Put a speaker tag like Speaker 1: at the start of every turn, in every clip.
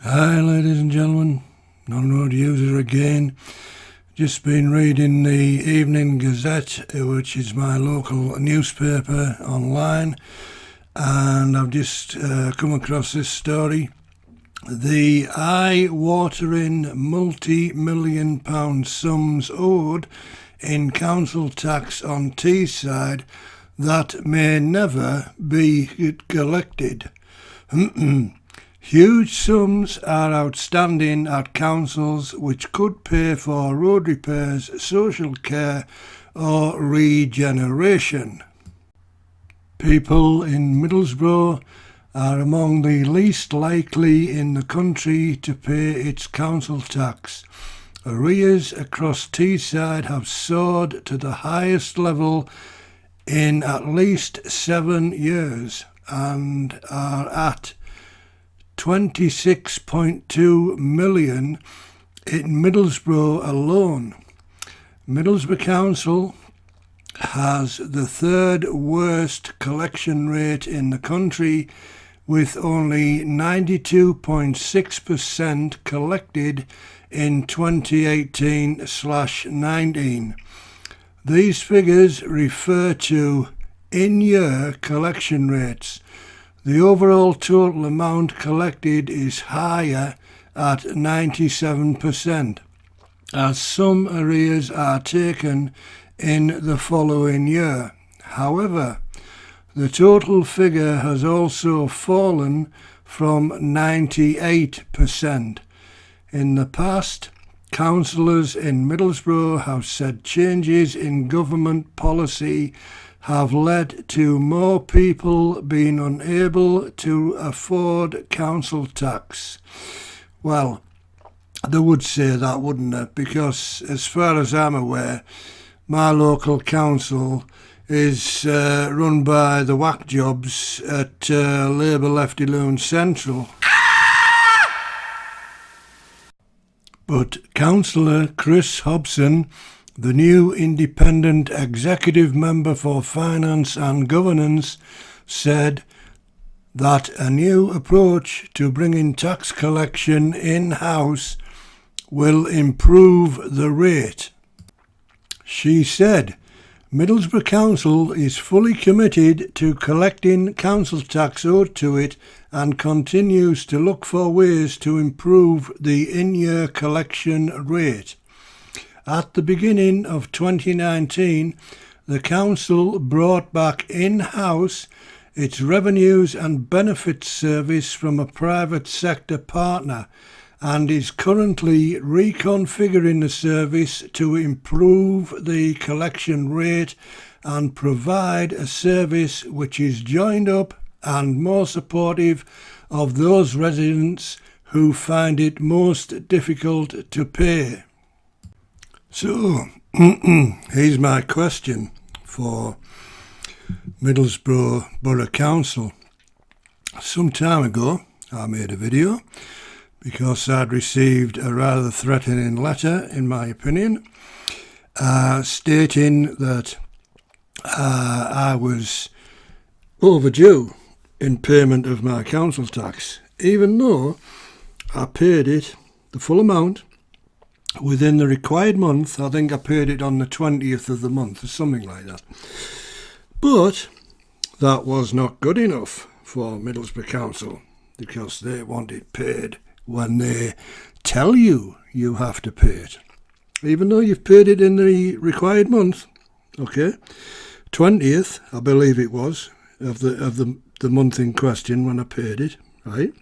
Speaker 1: Hi ladies and gentlemen, non-road user again. Just been reading the Evening Gazette, which is my local newspaper online, and I've just come across this story. The eye-watering multi-million pound sums owed in council tax on Teesside that may never be collected. Huge sums are outstanding at councils which could pay for road repairs, social care or regeneration. People in Middlesbrough are among the least likely in the country to pay its council tax. Arrears across Teesside have soared to the highest level in at least 7 years and are at 26.2 million in Middlesbrough alone. Middlesbrough Council has the third worst collection rate in the country, with only 92.6% collected in 2018/19. These figures refer to in-year collection rates. The overall total amount collected is higher at 97%, as some arrears are taken in the following year. However, the total figure has also fallen from 98%. In the past, councillors in Middlesbrough have said changes in government policy have led to more people being unable to afford council tax. Well, they would say that, wouldn't they? Because as far as I'm aware, my local council is run by the wack jobs at Labour Lefty Loon Central. But Councillor Chris Hobson, the new independent executive member for finance and governance, said that a new approach to bringing tax collection in-house will improve the rate. She said, Middlesbrough Council is fully committed to collecting council tax owed to it and continues to look for ways to improve the in-year collection rate. At the beginning of 2019, the council brought back in-house its revenues and benefits service from a private sector partner and is currently reconfiguring the service to improve the collection rate and provide a service which is joined up and more supportive of those residents who find it most difficult to pay. So, here's my question for Middlesbrough Borough Council. Some time ago, I made a video because I'd received a rather threatening letter, in my opinion, stating that I was overdue in payment of my council tax, even though I paid it, the full amount, within the required month. I think I paid it on the 20th of the month or something like that. But that was not good enough for Middlesbrough Council, because they want it paid when they tell you you have to pay it, even though you've paid it in the required month. Okay, 20th, I believe it was, of the month in question when I paid it, right?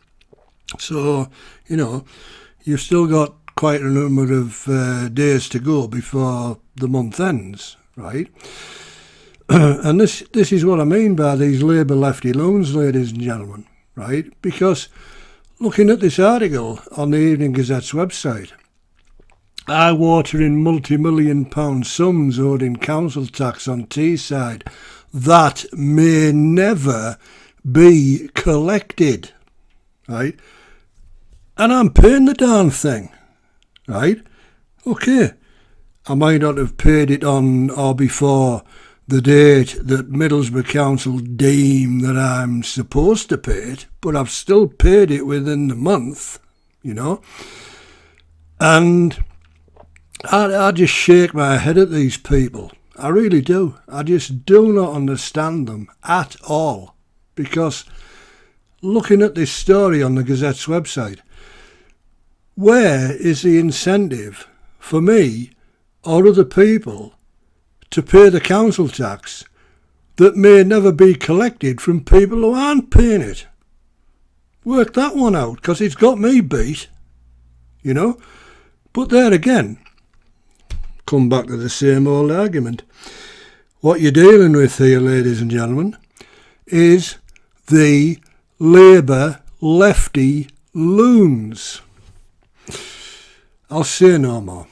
Speaker 1: So, you've still got quite a number of days to go before the month ends, right? And this is what I mean by these Labour Lefty Loons, ladies and gentlemen, right? Because looking at this article on the Evening Gazette's website, eye-watering multi-million pound sums owed in council tax on Teesside that may never be collected, right? And I'm paying the darn thing. Right? Okay. I might not have paid it on or before the date that Middlesbrough Council deem that I'm supposed to pay it, but I've still paid it within the month, you know. And I just shake my head at these people. I really do. I just do not understand them at all. Because looking at this story on the Gazette's website, where is the incentive for me or other people to pay the council tax that may never be collected from people who aren't paying it? Work that one out, because it's got me beat, you know. But there again, come back to the same old argument. What you're dealing with here, ladies and gentlemen, is the Labour Lefty Loons. I'll say no more.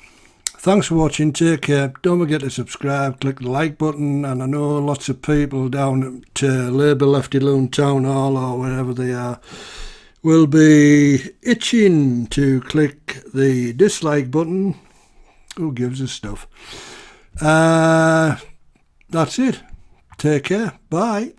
Speaker 1: Thanks for watching. Take care. Don't forget to subscribe. Click the like button. And I know lots of people down at Labour Lefty Loon Town Hall or wherever they are will be itching to click the dislike button. Who gives a stuff? That's it. Take care. Bye.